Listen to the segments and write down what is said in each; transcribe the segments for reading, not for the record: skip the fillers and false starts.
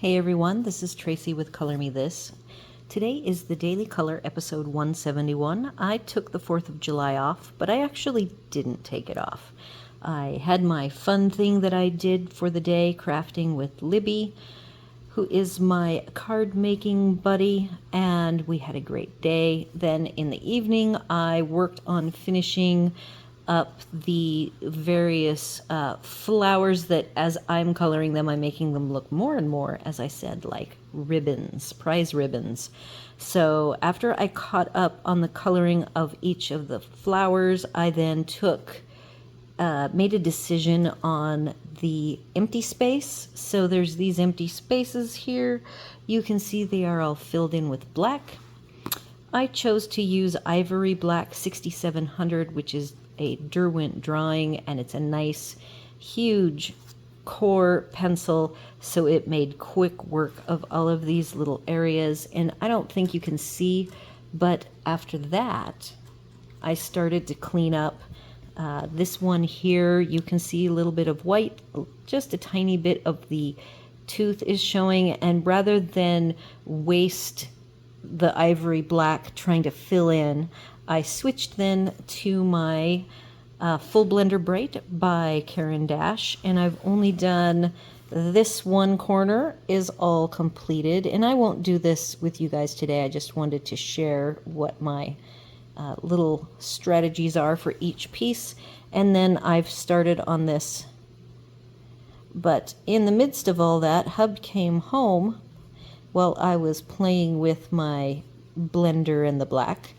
Hey everyone, this is Tracy with Color Me This. Today is the Daily Color episode 171. I took the 4th of July off, but I actually didn't take it off. I had my fun thing that I did for the day, crafting with Libby, who is my card making buddy, and we had a great day. Then in the evening, I worked on finishing up the various flowers that as I'm coloring them, I'm making them look more and more, as I said, like ribbons, prize ribbons. So after I caught up on the coloring of each of the flowers, I then made a decision on the empty space. So there's these empty spaces here. You can see they are all filled in with black. I chose to use Ivory Black 6700, which is a Derwent drawing, and it's a nice, huge core pencil, so it made quick work of all of these little areas. And I don't think you can see, but after that, I started to clean up. This one here, you can see a little bit of white, just a tiny bit of the tooth is showing, and rather than waste the Ivory Black trying to fill in, I switched then to my Full Blender Bright by Caran, and I've only done this one corner is all completed, and I won't do this with you guys today. I just wanted to share what my little strategies are for each piece, and then I've started on this. But in the midst of all that, Hub came home while I was playing with my blender and the black,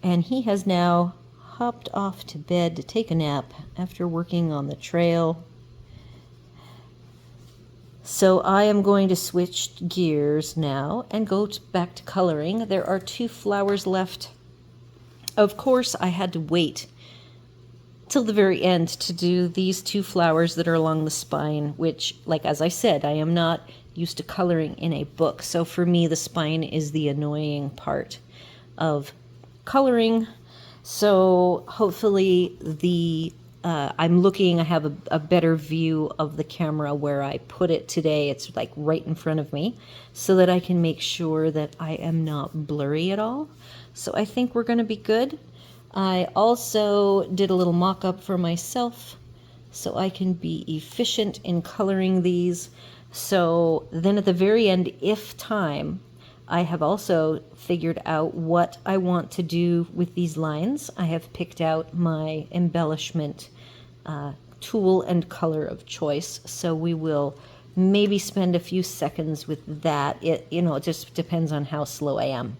and he has now hopped off to bed to take a nap after working on the trail. So I am going to switch gears now and go back to coloring. There are 2 flowers left. Of course, I had to wait till the very end to do these 2 flowers that are along the spine, which, like as I said, I am not used to coloring in a book. So for me, the spine is the annoying part of coloring. So hopefully I'm looking, I have a better view of the camera where I put it today. It's like right in front of me, so that I can make sure that I am not blurry at all. So I think we're going to be good. I also did a little mock-up for myself so I can be efficient in coloring these. So then at the very end, if time, I have also figured out what I want to do with these lines. I have picked out my embellishment tool and color of choice. So we will maybe spend a few seconds with that. It just depends on how slow I am,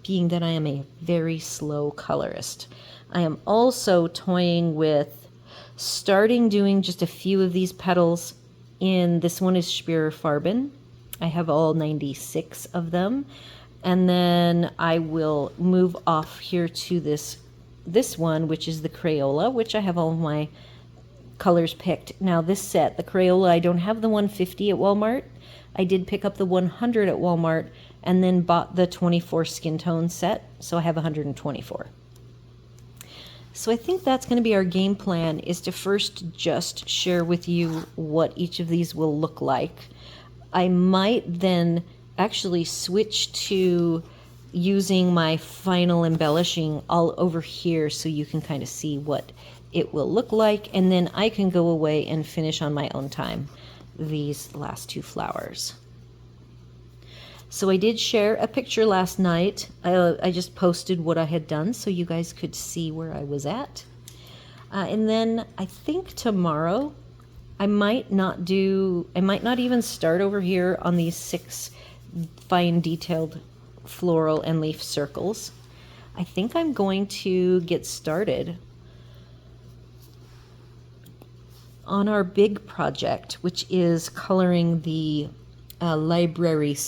being that I am a very slow colorist. I am also toying with starting doing just a few of these petals. This one is Schpirerr Farben. I have all 96 of them. And then I will move off here to this one, which is the Crayola, which I have all of my colors picked. Now this set, the Crayola, I don't have the 150 at Walmart. I did pick up the 100 at Walmart and then bought the 24 skin tone set, so I have 124. So I think that's going to be our game plan, is to first just share with you what each of these will look like. I might then actually switch to using my final embellishing all over here so you can kind of see what it will look like, and then I can go away and finish on my own time these last 2 flowers. So I did share a picture last night. I just posted what I had done so you guys could see where I was at. And then I think tomorrow I might not even start over here on these 6 fine detailed floral and leaf circles. I think I'm going to get started on our big project, which is coloring the library /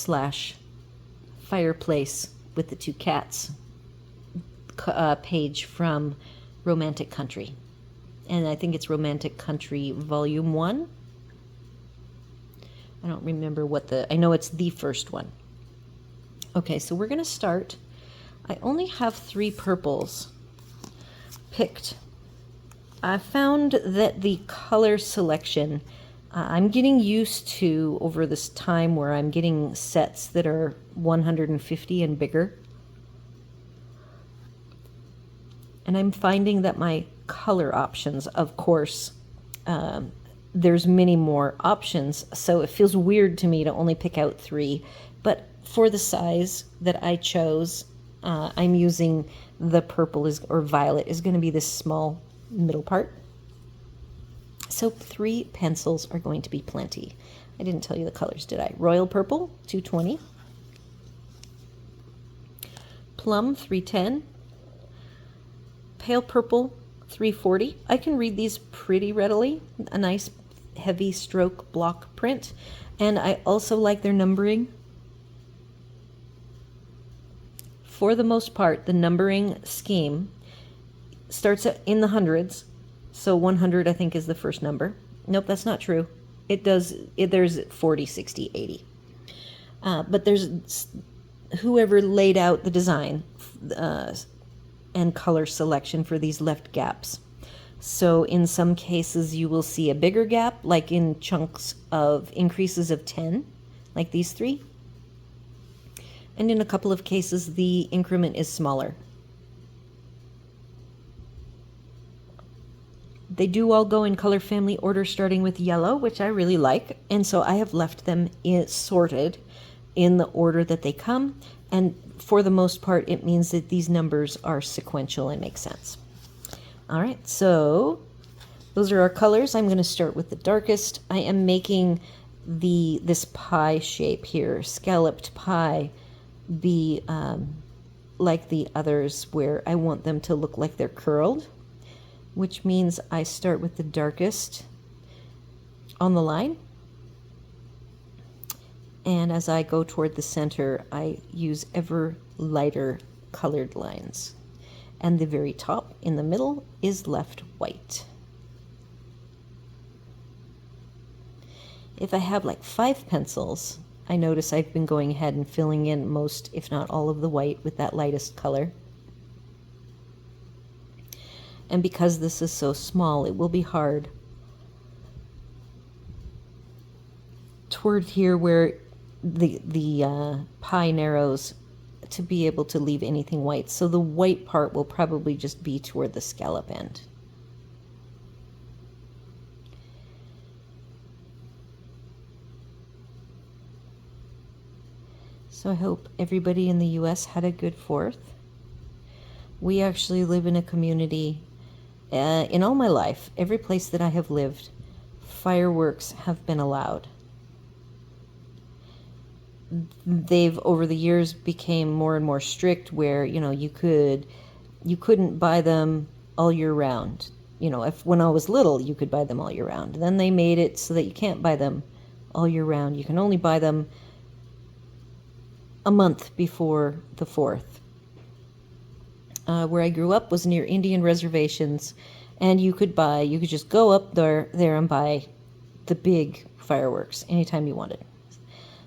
fireplace with the 2 cats page from Romantic Country. And I think it's Romantic Country Volume 1. I don't remember I know it's the first one. Okay, so we're going to start. I only have 3 purples picked. I found that the color selection I'm getting used to, over this time, where I'm getting sets that are 150 and bigger. And I'm finding that my color options, of course, there's many more options, so it feels weird to me to only pick out 3. But for the size that I chose, I'm using the purple or violet is going to be this small middle part. So 3 pencils are going to be plenty. I didn't tell you the colors, did I? Royal Purple, 220. Plum, 310. Pale Purple, 340. I can read these pretty readily. A nice heavy stroke block print. And I also like their numbering. For the most part, the numbering scheme starts in the hundreds. So 100, I think, is the first number. Nope, that's not true. There's 40, 60, 80. But there's whoever laid out the design and color selection for these left gaps. So in some cases, you will see a bigger gap, like in chunks of increases of 10, like these 3. And in a couple of cases, the increment is smaller. They do all go in color family order, starting with yellow, which I really like. And so I have left them sorted in the order that they come. And for the most part, it means that these numbers are sequential and make sense. All right, so those are our colors. I'm going to start with the darkest. I am making this pie shape here, scalloped pie, be like the others, where I want them to look like they're curled, which means I start with the darkest on the line. And as I go toward the center, I use ever lighter colored lines. And the very top in the middle is left white. If I have like 5 pencils, I notice I've been going ahead and filling in most, if not all, of the white with that lightest color. And because this is so small, it will be hard toward here where the pie narrows to be able to leave anything white. So the white part will probably just be toward the scallop end. So I hope everybody in the US had a good 4th. We actually live in a community, in all my life, every place that I have lived, fireworks have been allowed. They've over the years became more and more strict, where you couldn't buy them all year round. When I was little, you could buy them all year round. Then they made it so that you can't buy them all year round. You can only buy them a month before the 4th. Where I grew up was near Indian reservations, and you could just go up there and buy the big fireworks anytime you wanted.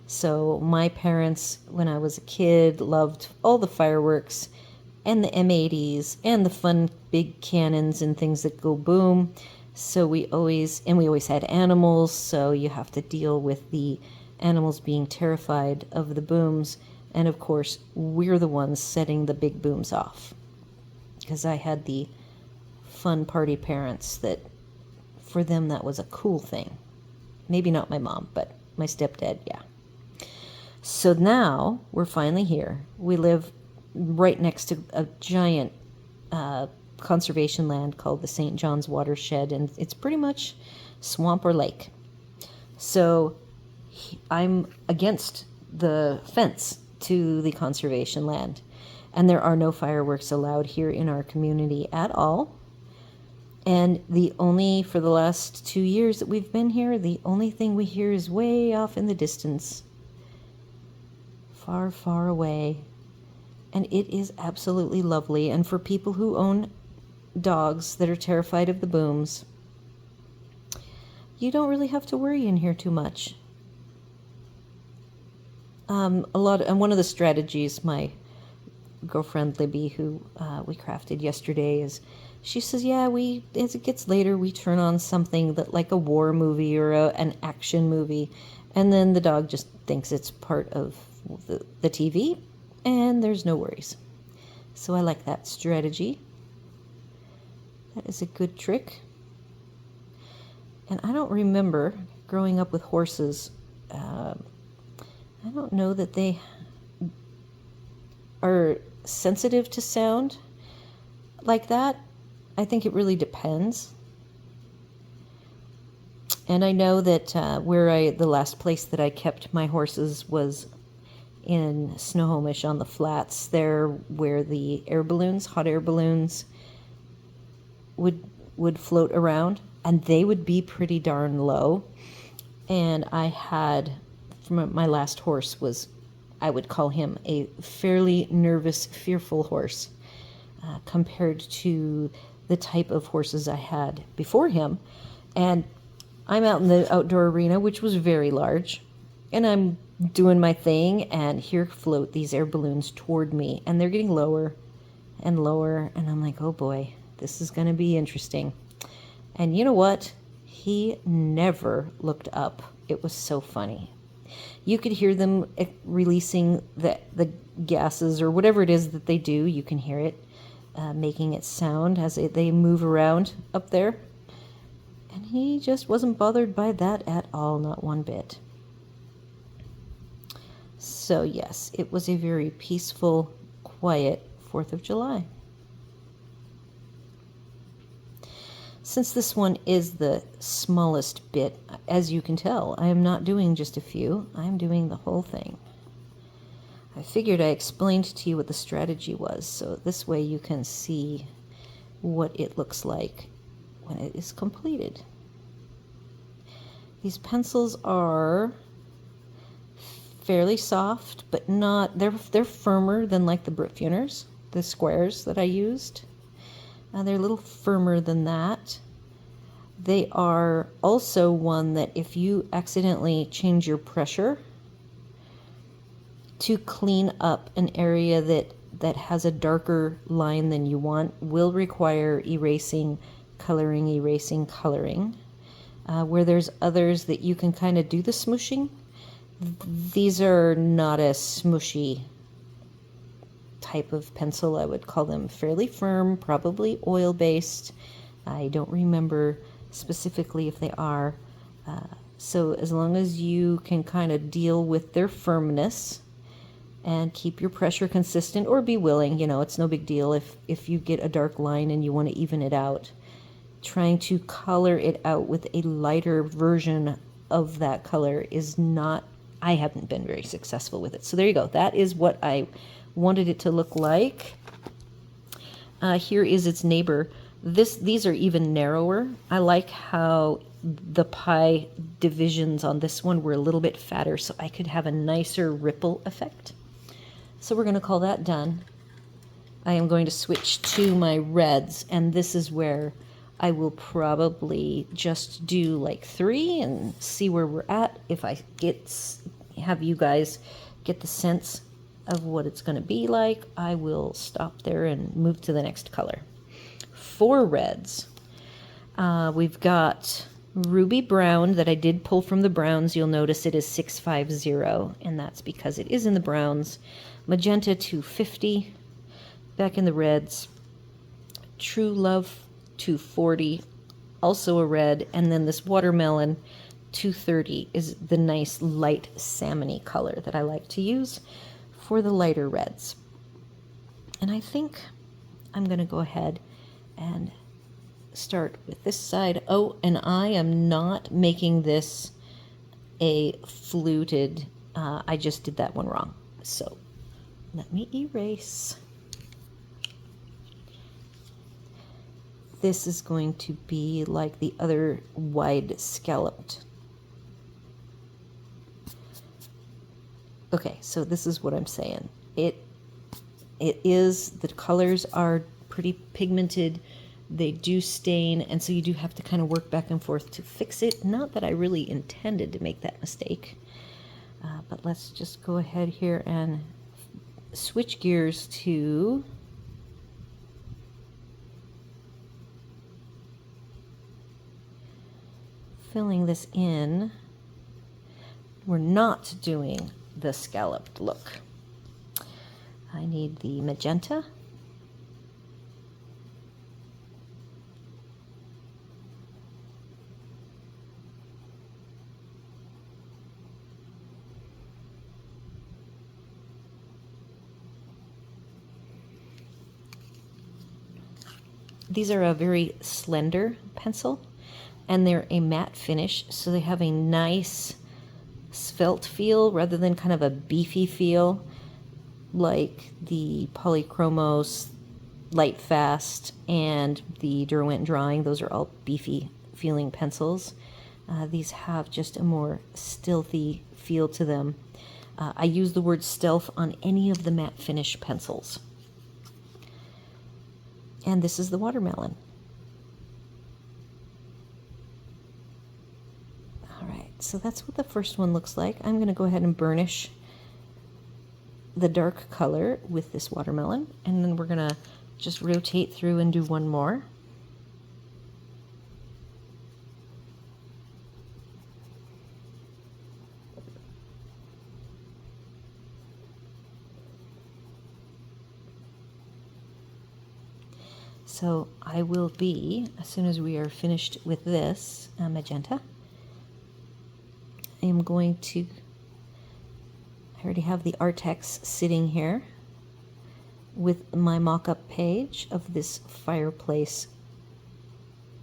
So my parents, when I was a kid, loved all the fireworks and the M80s and the fun big cannons and things that go boom. So we always had animals, so you have to deal with the animals being terrified of the booms. And of course, we're the ones setting the big booms off, because I had the fun party parents that, for them, that was a cool thing. Maybe not my mom, but my stepdad, yeah. So now we're finally here. We live right next to a giant conservation land called the St. John's Watershed, and it's pretty much swamp or lake. So I'm against the fence to the conservation land, and there are no fireworks allowed here in our community at all. And for the last 2 years that we've been here, the only thing we hear is way off in the distance, far, far away. And it is absolutely lovely. And for people who own dogs that are terrified of the booms, you don't really have to worry in here too much. And one of the strategies my girlfriend Libby, who we crafted yesterday, is She says, yeah, as it gets later, we turn on something that like a war movie or an action movie. And then the dog just thinks it's part of the TV, and there's no worries. So I like that strategy. That is a good trick. And I don't remember growing up with horses. I don't know that they are sensitive to sound like that. I think it really depends. And I know that the last place that I kept my horses was in Snohomish on the flats there, where the hot air balloons would float around, and they would be pretty darn low. And I had, my last horse was, I would call him a fairly nervous, fearful horse compared to the type of horses I had before him. And I'm out in the outdoor arena, which was very large, and I'm doing my thing, and here float these air balloons toward me, and they're getting lower and lower, and I'm like, oh boy, this is going to be interesting. And you know what? He never looked up. It was so funny. You could hear them releasing the gases or whatever it is that they do. You can hear it making its sound as they move around up there. And he just wasn't bothered by that at all, not one bit. So yes, it was a very peaceful, quiet 4th of July. Since this one is the smallest bit, as you can tell, I am not doing just a few, I am doing the whole thing. I figured I explained to you what the strategy was, so this way you can see what it looks like when it is completed. These pencils are fairly soft, but not, they're firmer than like the Britfuners, the squares that I used. They're a little firmer than that. They are also one that if you accidentally change your pressure to clean up an area that has a darker line than you want, will require erasing, coloring. Where there's others that you can kind of do the smooshing. These are not a smooshy type of pencil. I would call them fairly firm, probably oil-based. I don't remember specifically if they are. So as long as you can kind of deal with their firmness and keep your pressure consistent, or be willing, it's no big deal if you get a dark line and you want to even it out. Trying to color it out with a lighter version of that color is not, I haven't been very successful with it. So there you go. That is what I wanted it to look like. Here is its neighbor. These are even narrower. I like how the pie divisions on this one were a little bit fatter, so I could have a nicer ripple effect. So we're going to call that done. I am going to switch to my reds, and this is where I will probably just do like 3 and see where we're at. If I have you guys get the sense of what it's going to be like, I will stop there and move to the next color. For reds, we've got ruby brown that I did pull from the browns. You'll notice it is 650, and that's because it is in the browns. Magenta 250, back in the reds. True Love 240, also a red, and then this watermelon 230 is the nice light salmony color that I like to use for the lighter reds. And I think I'm going to go ahead and start with this side. Oh, and I am not making this a fluted, I just did that one wrong. So let me erase. This is going to be like the other wide scalloped. Okay, so this is what I'm saying. It is, the colors are pretty pigmented. They do stain, and so you do have to kind of work back and forth to fix it. Not that I really intended to make that mistake. But let's just go ahead here and switch gears to filling this in. We're not doing the scalloped look. I need the magenta. These are a very slender pencil, and they're a matte finish, so they have a nice svelte feel rather than kind of a beefy feel like the Polychromos Light Fast and the Derwent Drawing. Those are all beefy feeling pencils. These have just a more stealthy feel to them. I use the word stealth on any of the matte finish pencils. And this is the watermelon. All right, so that's what the first one looks like. I'm going to go ahead and burnish the dark color with this watermelon, and then we're going to just rotate through and do one more. So I will be, as soon as we are finished with this magenta, I am going to, I already have the Artex sitting here with my mock-up page of this fireplace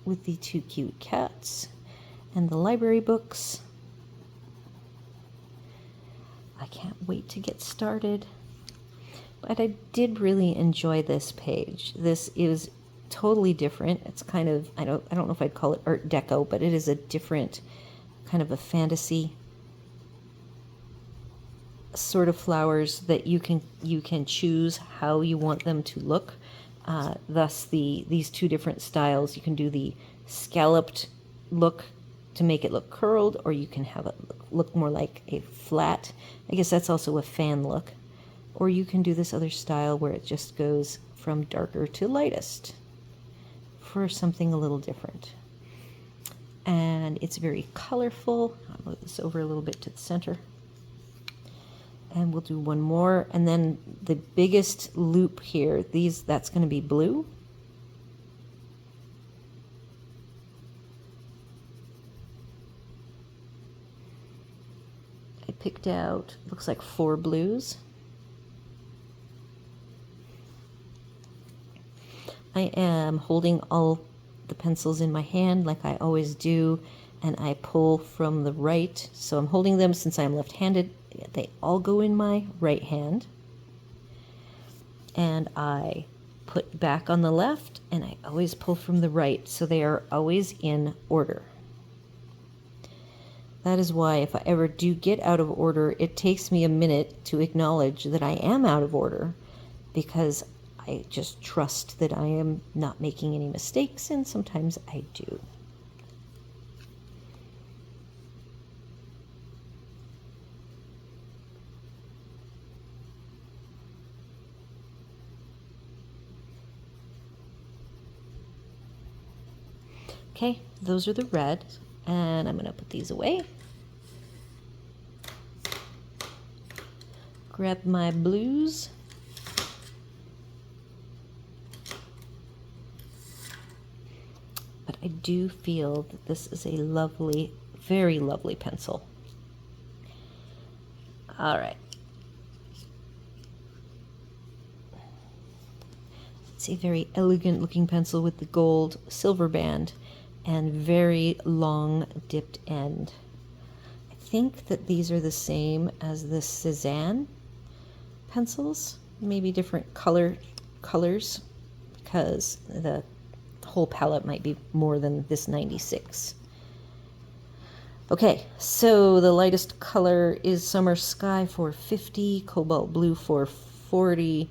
with the two cute cats and the library books. I can't wait to get started. But I did really enjoy this page. This is totally different. It's kind of, I don't know if I'd call it Art Deco, but it is a different kind of a fantasy sort of flowers that you can choose how you want them to look. Thus these two different styles. You can do the scalloped look to make it look curled, or you can have it look more like a flat. I guess that's also a fan look. Or you can do this other style where it just goes from darker to lightest for something a little different. And it's very colorful. I'll move this over a little bit to the center. And we'll do one more. And then the biggest loop here, that's going to be blue. I picked out, looks like 4 blues. I am holding all the pencils in my hand like I always do, and I pull from the right. So I'm holding them since I'm left-handed. They all go in my right hand. And I put back on the left, and I always pull from the right, so they are always in order. That is why if I ever do get out of order, it takes me a minute to acknowledge that I am out of order, because I just trust that I am not making any mistakes, and sometimes I do. Okay, those are the red, and I'm going to put these away. Grab my blues. But I do feel that this is a lovely, very lovely pencil. All right. It's a very elegant looking pencil with the gold silver band and very long dipped end. I think that these are the same as the Cezanne pencils, maybe different colors, because the whole palette might be more than this 96. Okay, so the lightest color is Summer Sky for 50, Cobalt Blue for 40,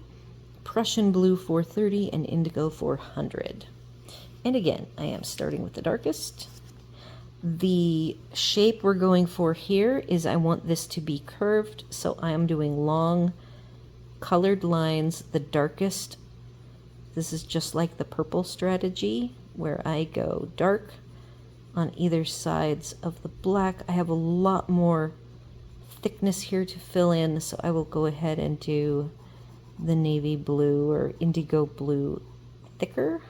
Prussian Blue for 30, and Indigo for 100. And again, I am starting with the darkest. The shape we're going for here is I want this to be curved, so I am doing long colored lines, the darkest. This is just like the purple strategy, where I go dark on either sides of the black. I have a lot more thickness here to fill in, so I will go ahead and do the navy blue or indigo blue thicker.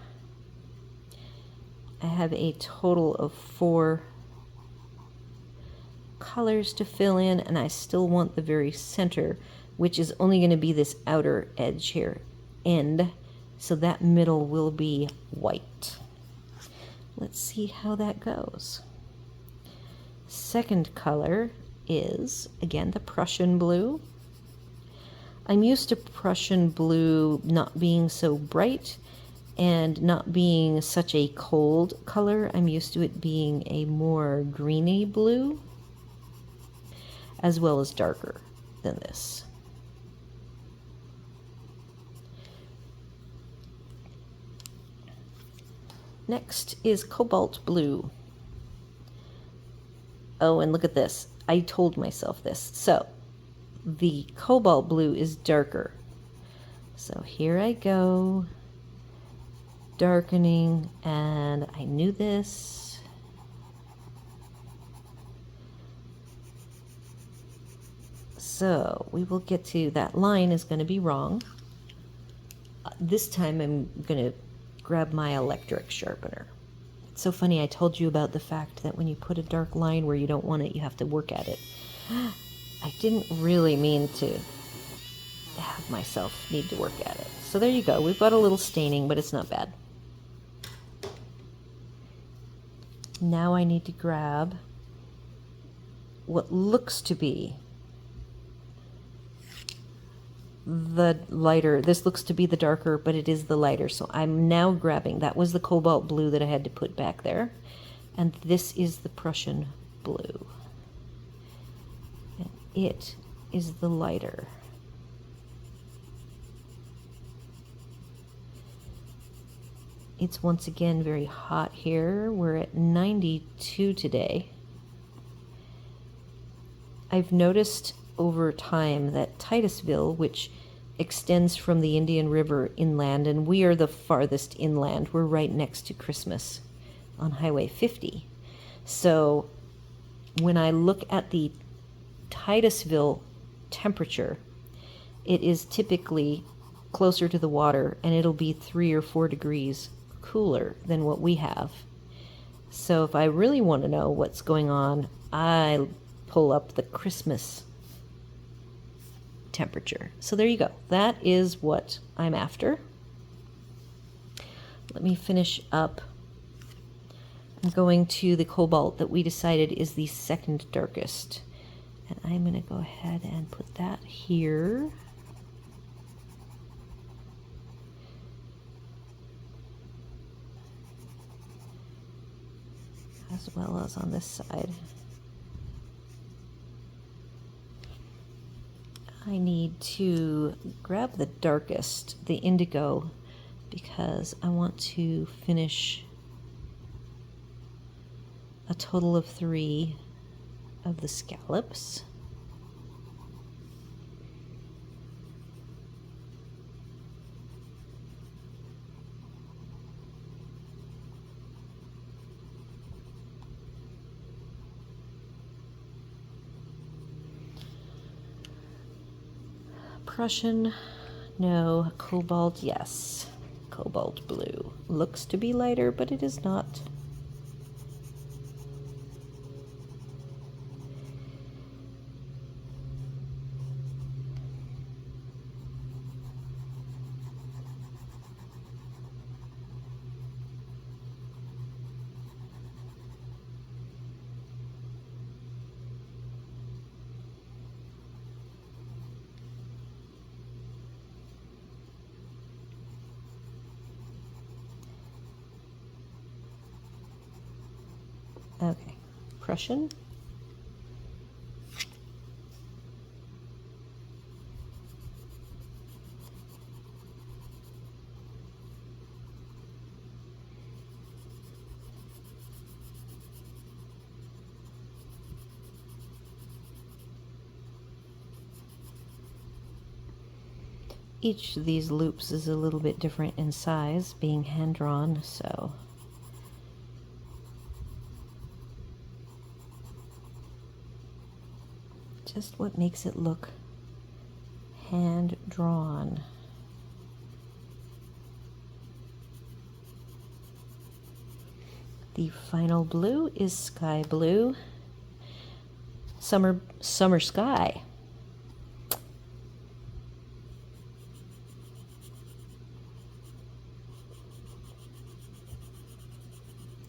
I have a total of 4 colors to fill in, and I still want the very center, which is only going to be this outer edge here, end, so that middle will be white. Let's see how that goes. Second color is, again, the Prussian blue. I'm used to Prussian blue not being so bright and not being such a cold color. I'm used to it being a more greeny blue, as well as darker than this. Next is cobalt blue. Oh, and look at this. I told myself this. So the cobalt blue is darker. So here I go, darkening, and I knew this. So we will get to, that line is going to be wrong. This time I'm going to grab my electric sharpener. It's so funny, I told you about the fact that when you put a dark line where you don't want it, you have to work at it. I didn't really mean to have myself need to work at it. So there you go. We've got a little staining, but it's not bad. Now I need to grab what looks to be the lighter. This looks to be the darker, but it is the lighter. So I'm now grabbing, that was the cobalt blue that I had to put back there. And this is the Prussian blue. And it is the lighter. It's once again very hot here. We're at 92 today. I've noticed over time that Titusville, which extends from the Indian River inland, and we are the farthest inland. We're right next to Christmas on Highway 50. So when I look at the Titusville temperature, it is typically closer to the water, and it'll be 3 or 4 degrees cooler than what we have. So if I really want to know what's going on, I pull up the Christmas temperature. So there you go. That is what I'm after. Let me finish up. I'm going to the cobalt that we decided is the second darkest. And I'm going to go ahead and put that here. As well as on this side. I need to grab the darkest, the indigo, because I want to finish a total of 3 of the scallops. Prussian, no. Cobalt, yes. Cobalt blue. Looks to be lighter, but it is not. Okay, Prussian. Each of these loops is a little bit different in size, being hand-drawn, so just what makes it look hand-drawn. The final blue is sky blue, summer sky.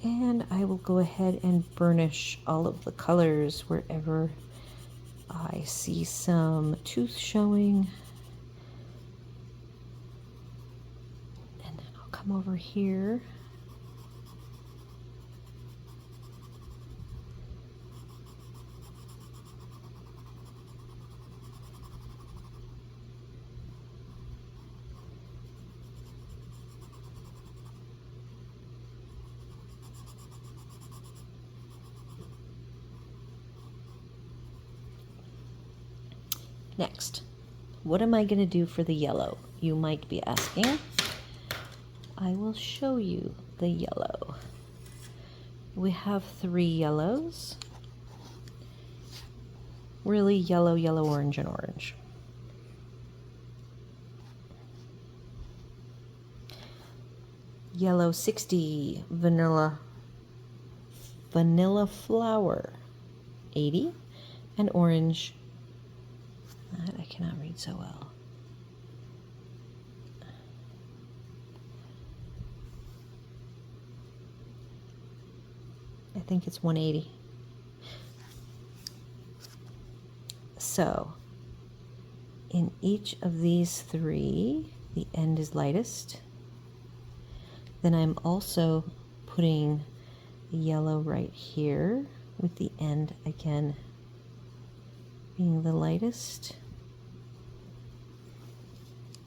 And I will go ahead and burnish all of the colors wherever I see some tooth showing. And then I'll come over here. Next, what am I going to do for the yellow? You might be asking. I will show you the yellow. We have 3 yellows. Really yellow, yellow, orange, and orange. Yellow 60, vanilla flower 80, and orange, that I cannot read so well. I think it's 180. So in each of these 3, the end is lightest. Then I'm also putting the yellow right here with the end again being the lightest.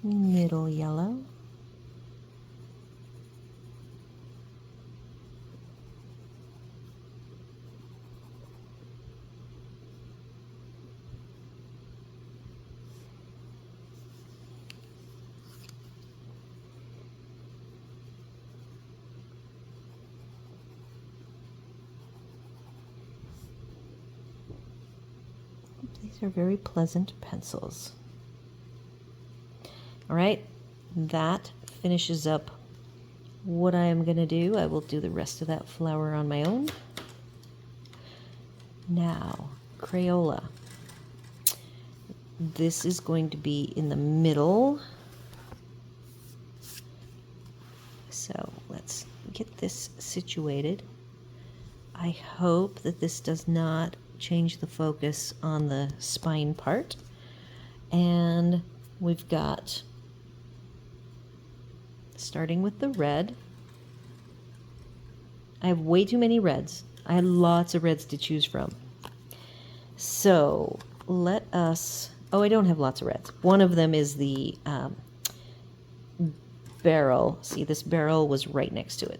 Middle yellow. These are very pleasant pencils. All right, that finishes up what I am going to do. I will do the rest of that flower on my own. Now, Crayola. This is going to be in the middle. So let's get this situated. I hope that this does not change the focus on the spine part. And we've got, starting with the red. I have way too many reds. I had lots of reds to choose from. So let us, oh, I don't have lots of reds. One of them is the barrel. See, this barrel was right next to it.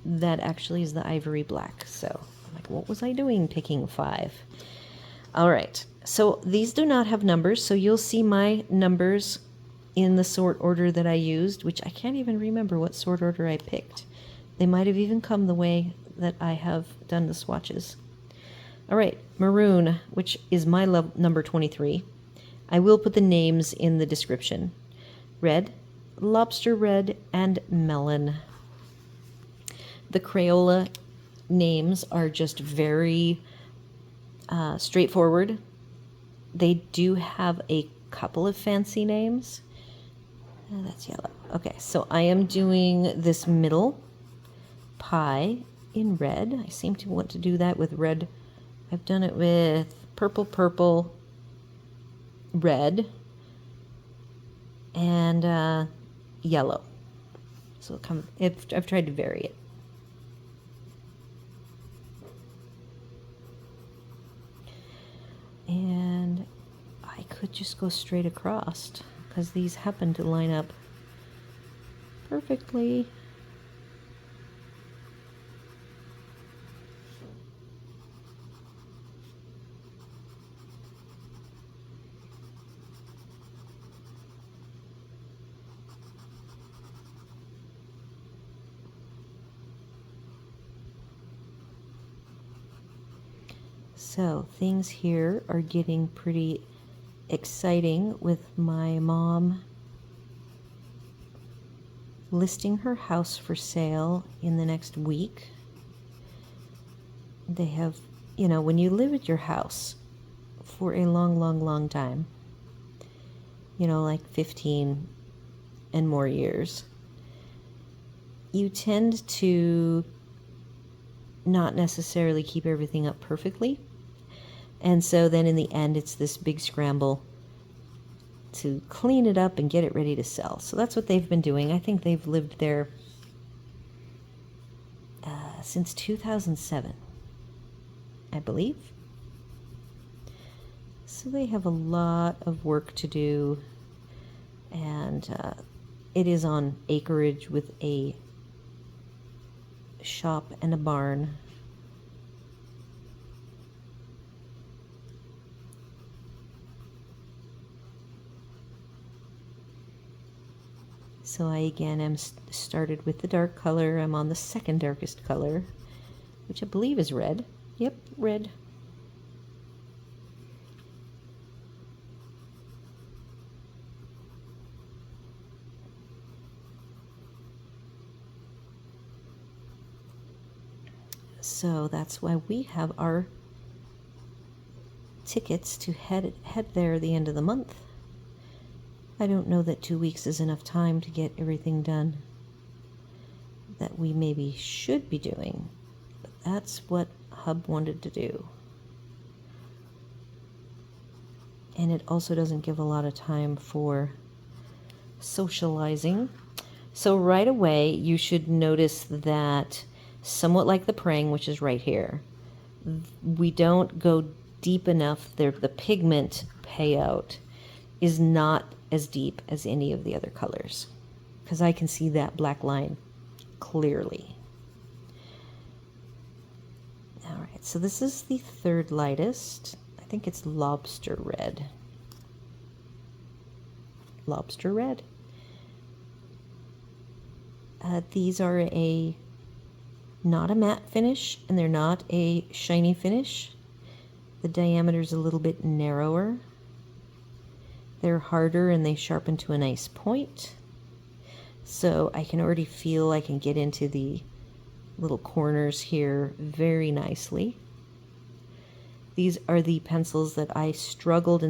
That actually is the Ivory Black. So I'm like, what was I doing picking 5? All right. So these do not have numbers. So you'll see my numbers in the sort order that I used, which I can't even remember what sort order I picked. They might have even come the way that I have done the swatches. All right, maroon, which is my number 23. I will put the names in the description. Red, lobster red, and melon. The Crayola names are just very straightforward. They do have a couple of fancy names. Oh, that's yellow. Okay, so I am doing this middle pie in red. I seem to want to do that with red. I've done it with purple, purple, red, and yellow. So I've tried to vary it. And I could just go straight across because these happen to line up perfectly. So things here are getting pretty exciting with my mom listing her house for sale in the next week. They have, you know, when you live at your house for a long, long, long time, you know, like 15 and more years, you tend to not necessarily keep everything up perfectly. And so then in the end, it's this big scramble to clean it up and get it ready to sell. So that's what they've been doing. I think they've lived there since 2007, I believe. So they have a lot of work to do, and it is on acreage with a shop and a barn. So I again am started with the dark color. I'm on the second darkest color, which I believe is red. Yep, red. So that's why we have our tickets to head there at the end of the month. I don't know that 2 weeks is enough time to get everything done that we maybe should be doing, but that's what Hub wanted to do. And it also doesn't give a lot of time for socializing. So right away, you should notice that somewhat like the praying, which is right here, we don't go deep enough there. The pigment payout is not as deep as any of the other colors, because I can see that black line clearly. All right, so this is the third lightest. I think it's lobster red. Lobster red. These are not a matte finish, and they're not a shiny finish. The diameter is a little bit narrower. They're harder and they sharpen to a nice point. So I can already feel I can get into the little corners here very nicely. These are the pencils that I struggled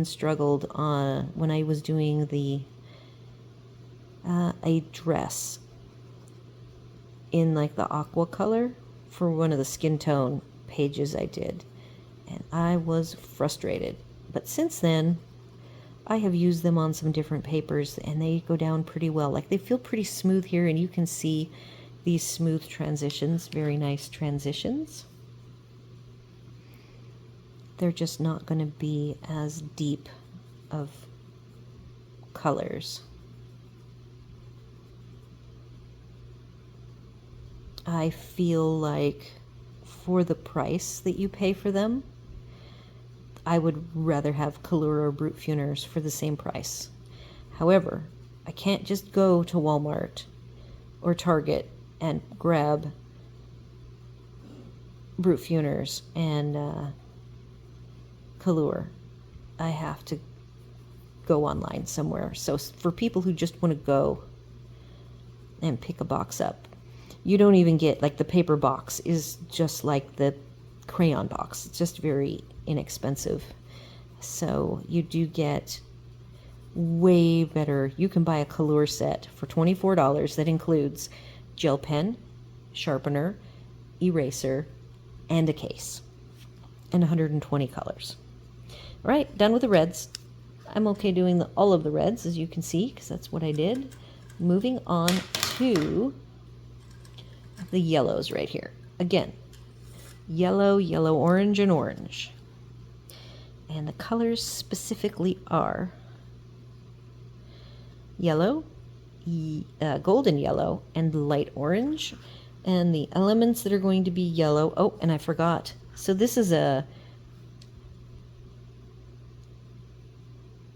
on when I was doing the a dress in like the aqua color for one of the skin tone pages I did, and I was frustrated. But since then, I have used them on some different papers and they go down pretty well. Like, they feel pretty smooth here, and you can see these smooth transitions, very nice transitions. They're just not going to be as deep of colors. I feel like for the price that you pay for them, I would rather have Crayola or Brute Funers for the same price. However, I can't just go to Walmart or Target and grab Brute Funers and Crayola. I have to go online somewhere. So for people who just want to go and pick a box up, you don't even get, like, the paper box is just like the crayon box. It's just very inexpensive. So you do get way better. You can buy a Crayola set for $24 that includes gel pen, sharpener, eraser, and a case, and 120 colors. All right, done with the reds. I'm okay doing all of the reds, as you can see, because that's what I did. Moving on to the yellows right here. Again, yellow, yellow, orange, and orange. And the colors specifically are yellow, golden yellow, and light orange. And the elements that are going to be yellow, oh, and I forgot. So this is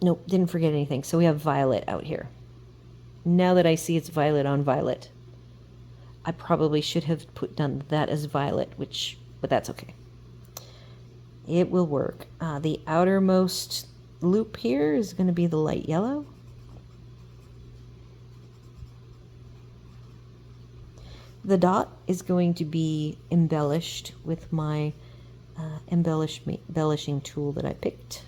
nope, didn't forget anything. So we have violet out here. Now that I see it's violet on violet, I probably should have done that as violet, but that's okay. It will work. The outermost loop here is going to be the light yellow. The dot is going to be embellished with my embellishing tool that I picked.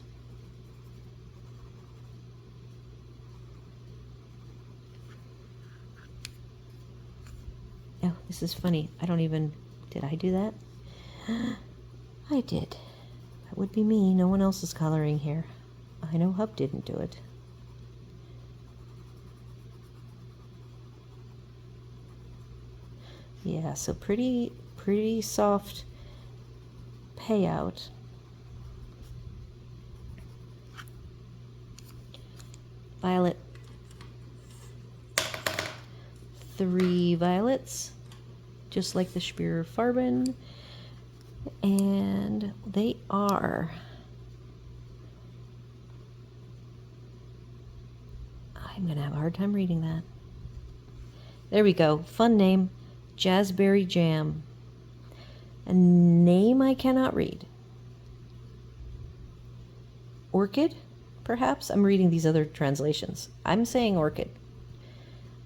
Oh, this is funny. Did I do that? I did. That would be me. No one else is coloring here. I know Hub didn't do it. Yeah, so pretty soft payout. Violet. 3 violets, just like the Schpirerr Farben. And they are, I'm going to have a hard time reading that. There we go. Fun name. Jazzberry Jam. A name I cannot read. Orchid, perhaps? I'm reading these other translations. I'm saying orchid.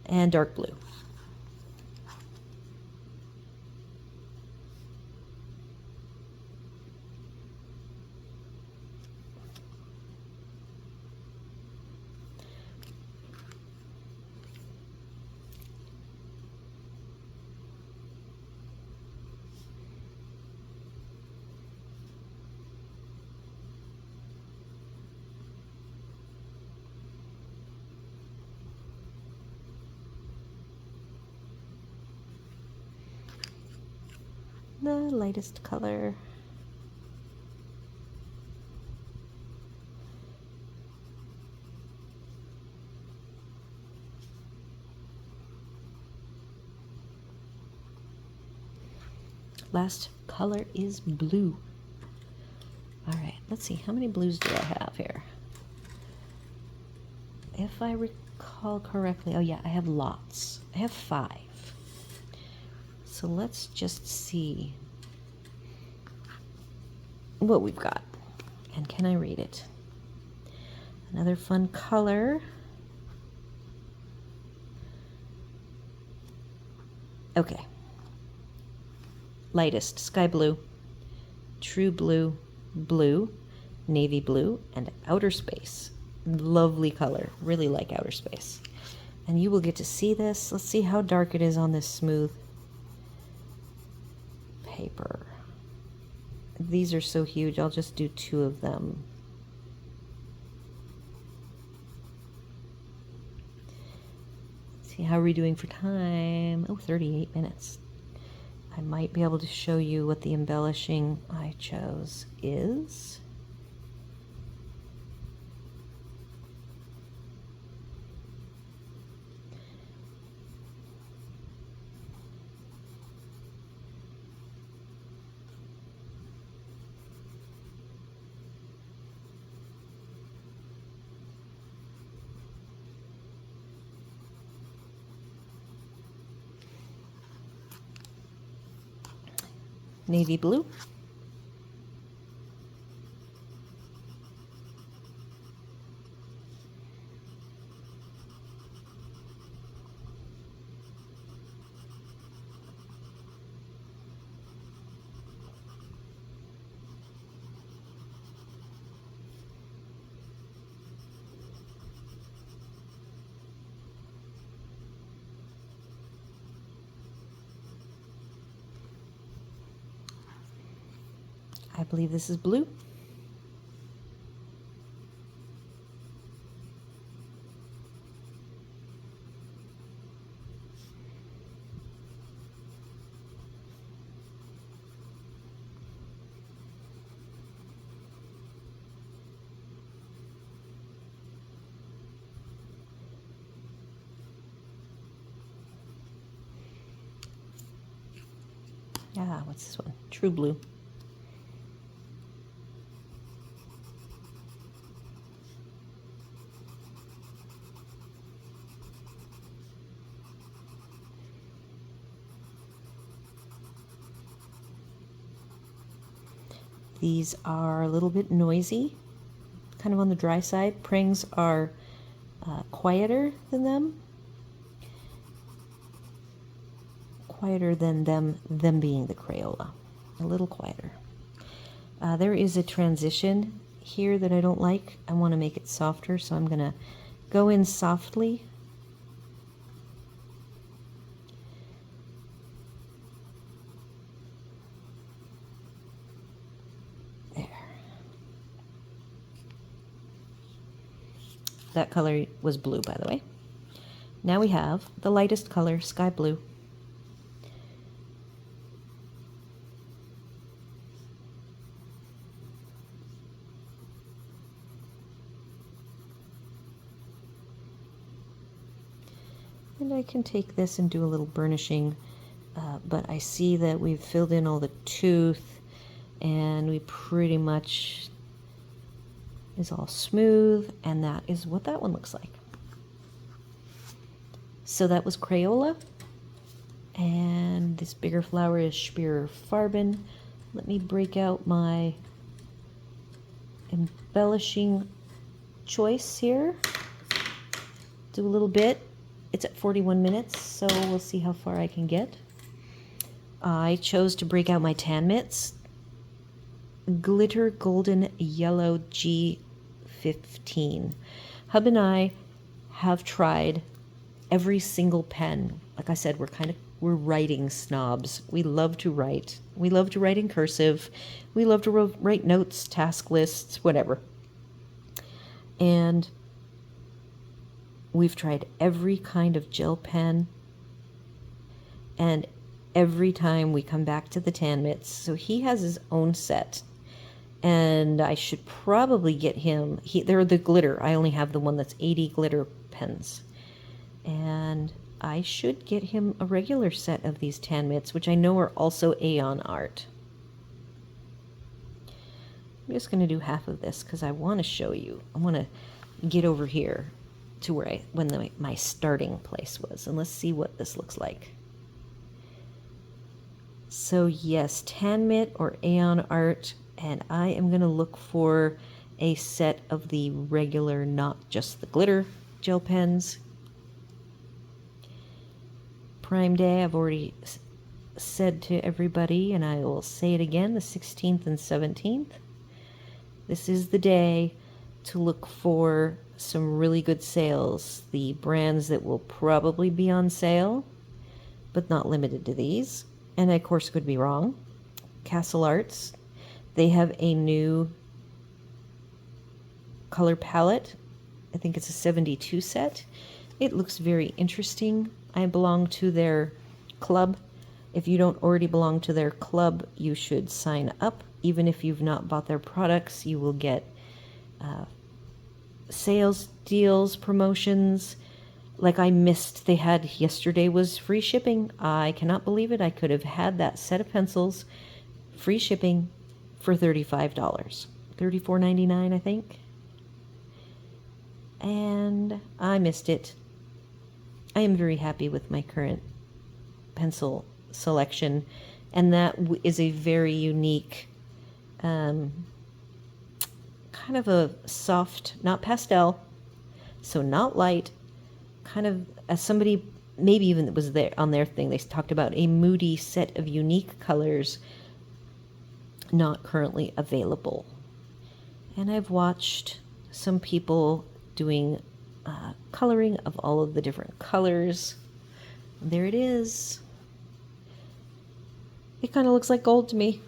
And dark blue. The lightest color. Last color is blue. All right, let's see. How many blues do I have here? If I recall correctly, oh yeah, I have lots. I have 5. So let's just see what we've got. And can I read it? Another fun color. Okay. Lightest, sky blue, true blue, blue, navy blue, and outer space. Lovely color. Really like outer space. And you will get to see this. Let's see how dark it is on this smooth paper. These are so huge. I'll just do 2 of them. Let's see, how are we doing for time? Oh, 38 minutes. I might be able to show you what the embellishing I chose is. Navy blue. I believe this is blue. Ah, what's this one? True blue. These are a little bit noisy, kind of on the dry side. Prangs are quieter than them. Quieter than them being the Crayola. A little quieter. There is a transition here that I don't like. I want to make it softer, so I'm going to go in softly. There. That color was blue, by the way. Now we have the lightest color, sky blue. And I can take this and do a little burnishing, but I see that we've filled in all the tooth, and we pretty much is all smooth, and that is what that one looks like. So that was Crayola, and this bigger flower is Schpirerr Farben. Let me break out my embellishing choice here. Do a little bit. It's at 41 minutes, so we'll see how far I can get. I chose to break out my Tanmit Golden Yellow G-15. Hub and I have tried every single pen. Like I said, we're writing snobs. We love to write. We love to write in cursive. We love to write notes, task lists, whatever. And we've tried every kind of gel pen, and every time we come back to the Tanmits. So he has his own set, and I should probably get him. They're the glitter. I only have the one that's 80 glitter pens, and I should get him a regular set of these Tanmits, which I know are also Aeon art. I'm just going to do half of this because I want to show you. I want to get over here to where my starting place was, and let's see what this looks like. So yes, Tanmit or Aeon art, and I am going to look for a set of the regular, not just the glitter gel pens. Prime Day, I've already said to everybody, and I will say it again, the 16th and 17th. This is the day to look for some really good sales. The brands that will probably be on sale, but not limited to these. And I, of course, could be wrong. Castle Arts, they have a new color palette. I think it's a 72 set. It looks very interesting. I belong to their club. If you don't already belong to their club, you should sign up. Even if you've not bought their products, you will get sales deals, promotions. Like I missed, they had yesterday was free shipping. I cannot believe it. I could have had that set of pencils free shipping for $35, $34.99 I think, and I missed it. I am very happy with my current pencil selection, and that is a very unique kind of a soft, not pastel, so not light, kind of, as somebody maybe even that was there on their thing, they talked about a moody set of unique colors not currently available. And I've watched some people doing coloring of all of the different colors. There it is. It kind of looks like gold to me.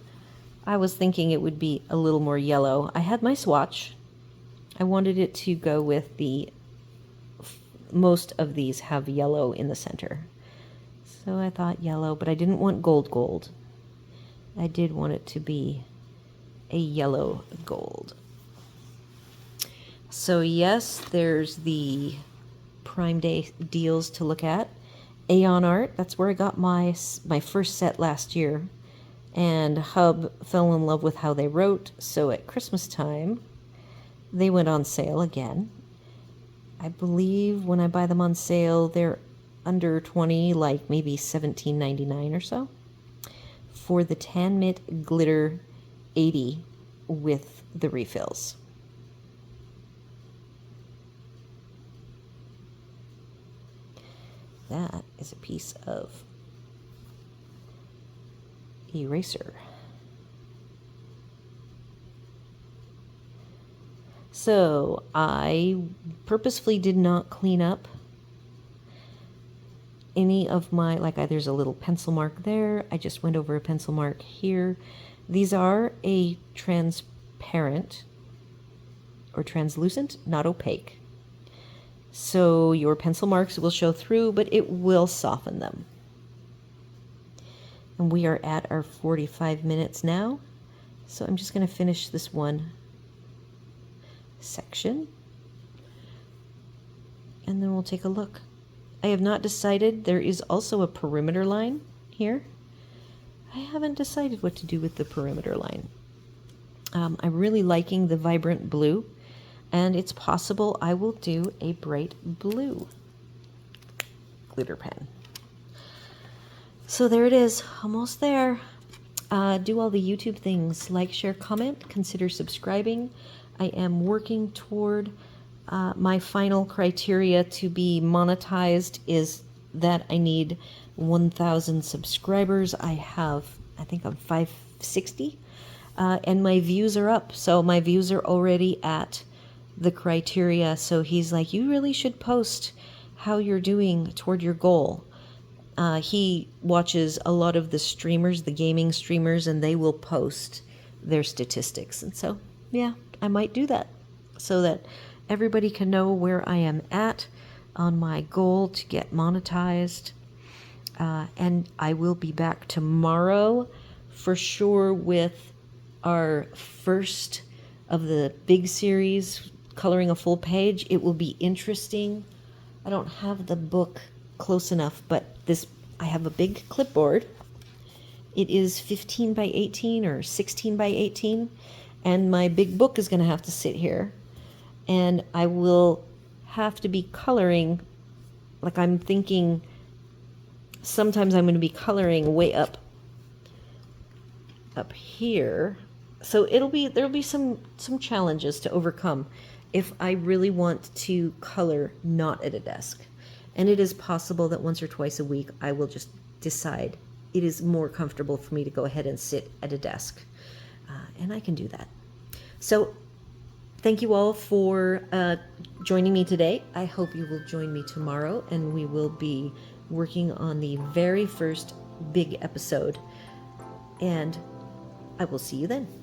I was thinking it would be a little more yellow. I had my swatch. I wanted it to go with most of these have yellow in the center. So I thought yellow, but I didn't want gold. I did want it to be a yellow gold. So yes, there's the Prime Day deals to look at. Aeon art, that's where I got my first set last year. And Hub fell in love with how they wrote, so at Christmas time, they went on sale again. I believe when I buy them on sale, they're under 20, like maybe $17.99 or so. For the Tanmit Glitter 80, with the refills. That is a piece of eraser. So I purposefully did not clean up any of my, there's a little pencil mark there. I just went over a pencil mark here. These are a transparent or translucent, not opaque. So your pencil marks will show through, but it will soften them. And we are at our 45 minutes now. So I'm just going to finish this one section. And then we'll take a look. I have not decided. There is also a perimeter line here. I haven't decided what to do with the perimeter line. I'm really liking the vibrant blue, and it's possible I will do a bright blue glitter pen. So there it is, almost there. Do all the YouTube things, like, share, comment, consider subscribing. I am working toward my final criteria to be monetized is that I need 1,000 subscribers. I think I'm 560, and my views are up. So my views are already at the criteria. So he's like, you really should post how you're doing toward your goal. He watches a lot of the streamers, the gaming streamers, and they will post their statistics. And so, yeah, I might do that so that everybody can know where I am at on my goal to get monetized. And I will be back tomorrow for sure with our first of the big series, coloring a full page. It will be interesting. I don't have the book close enough, but I have a big clipboard. It is 15 by 18 or 16 by 18, and my big book is going to have to sit here. And I will have to be coloring, like I'm thinking sometimes I'm going to be coloring way up here. So there'll be some challenges to overcome if I really want to color not at a desk. And it is possible that once or twice a week I will just decide it is more comfortable for me to go ahead and sit at a desk. And I can do that. So thank you all for joining me today. I hope you will join me tomorrow, and we will be working on the very first big episode. And I will see you then.